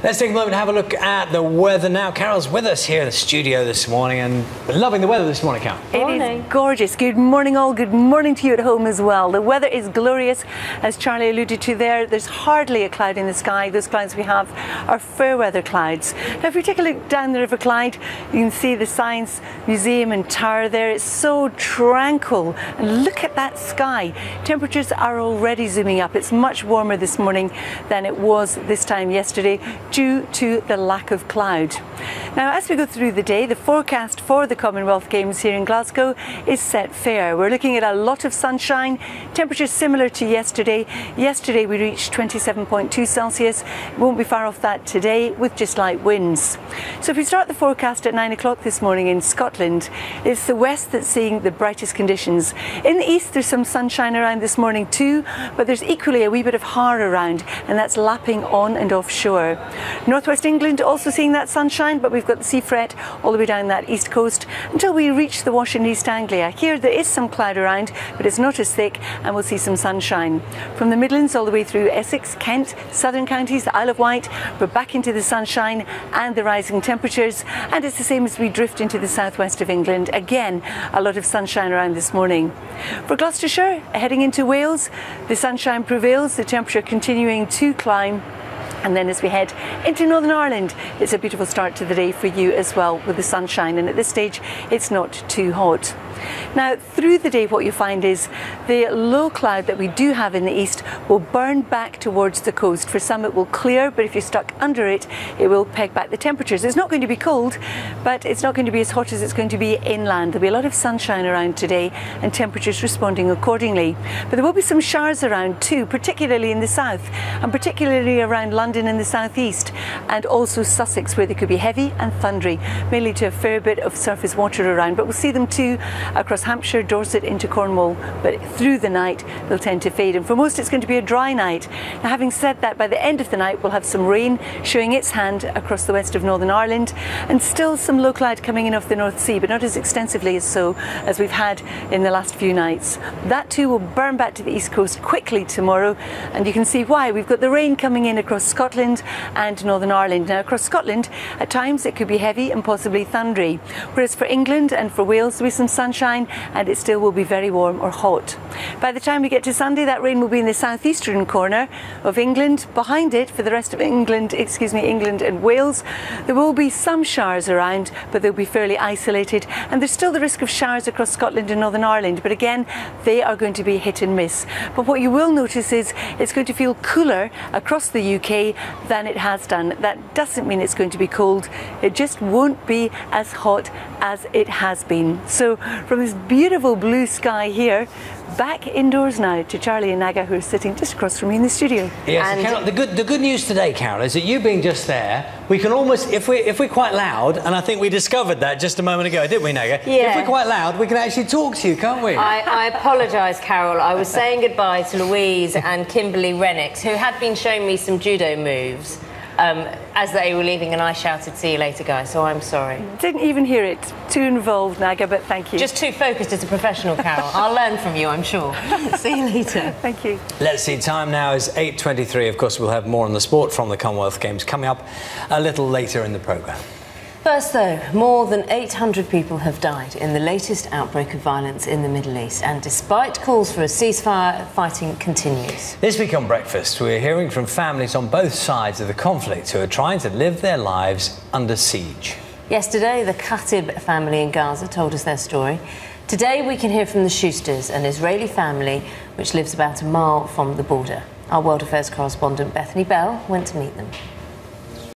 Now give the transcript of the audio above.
Let's take a moment to have a look at the weather now. Carol's with us here in the studio this morning and loving the weather this morning, Carol. It is gorgeous. Good morning all. Good morning to you at home as well. The weather is glorious, as Charlie alluded to there. There's hardly a cloud in the sky. Those clouds we have are fair weather clouds. Now if we take a look down the River Clyde, you can see the Science Museum and Tower there. It's so tranquil. And look at that sky. Temperatures are already zooming up. It's much warmer this morning than it was this time yesterday due to the lack of cloud. Now as we go through the day, the forecast for the Commonwealth Games here in Glasgow is set fair. We're looking at a lot of sunshine, temperatures similar to yesterday. Yesterday we reached 27.2 Celsius. It won't be far off that today with just light winds. So if we start the forecast at 9 o'clock this morning in Scotland, it's the west that's seeing the brightest conditions. In the east there's some sunshine around this morning too, but there's equally a wee bit of haar around, and that's lapping on and offshore. Northwest England also seeing that sunshine, but we've got the sea fret all the way down that east coast until we reach the Wash in East Anglia. Here there is some cloud around, but it's not as thick, and we'll see some sunshine. From the Midlands all the way through Essex, Kent, southern counties, the Isle of Wight, we're back into the sunshine and the rising temperatures, and it's the same as we drift into the southwest of England. Again, a lot of sunshine around this morning. For Gloucestershire, heading into Wales, the sunshine prevails, the temperature continuing to climb. And then as we head into Northern Ireland, it's a beautiful start to the day for you as well with the sunshine, and at this stage it's not too hot. Now through the day what you find is the low cloud that we do have in the east will burn back towards the coast. For some it will clear, but if you're stuck under it, it will peg back the temperatures. It's not going to be cold, but it's not going to be as hot as it's going to be inland. There'll be a lot of sunshine around today and temperatures responding accordingly. But there will be some showers around too, particularly in the south and particularly around London in the southeast, and also Sussex, where they could be heavy and thundery, mainly to a fair bit of surface water around, but we'll see them too across Hampshire, Dorset into Cornwall, but through the night they'll tend to fade, and for most it's going to be a dry night. Now having said that, by the end of the night we'll have some rain showing its hand across the west of Northern Ireland, and still some low cloud coming in off the North Sea, but not as extensively as we've had in the last few nights. That too will burn back to the east coast quickly tomorrow, and you can see why. We've got the rain coming in across Scotland and Northern Ireland. Now across Scotland at times it could be heavy and possibly thundery, whereas for England and for Wales there'll be some sunshine and it still will be very warm or hot. By the time we get to Sunday, that rain will be in the southeastern corner of England. Behind it, for the rest of England, England and Wales, there will be some showers around, but they'll be fairly isolated, and there's still the risk of showers across Scotland and Northern Ireland, but again they are going to be hit and miss. But what you will notice is it's going to feel cooler across the UK than it has done. That doesn't mean it's going to be cold, it just won't be as hot as it has been. So from this beautiful blue sky here, back indoors now to Charlie and Naga, who are sitting just across from me in the studio. Yes, and Carol, the good news today, Carol, is that you being just there, we can almost, if we're quite loud, and I think we discovered that just a moment ago, didn't we, Naga? Yeah. If we're quite loud, we can actually talk to you, can't we? I apologise, Carol. I was saying goodbye to Louise and Kimberly Rennicks, who had been showing me some judo moves as they were leaving, and I shouted, "See you later, guys," so I'm sorry. Didn't even hear it. Too involved, Naga, but thank you. Just too focused as a professional, Carol. I'll learn from you, I'm sure. See you later. Thank you. Let's see, time now is 8:23. Of course, we'll have more on the sport from the Commonwealth Games coming up a little later in the programme. First though, more than 800 people have died in the latest outbreak of violence in the Middle East, and despite calls for a ceasefire, fighting continues. This week on Breakfast, we're hearing from families on both sides of the conflict who are trying to live their lives under siege. Yesterday, the Khatib family in Gaza told us their story. Today, we can hear from the Schusters, an Israeli family which lives about a mile from the border. Our World Affairs correspondent Bethany Bell went to meet them.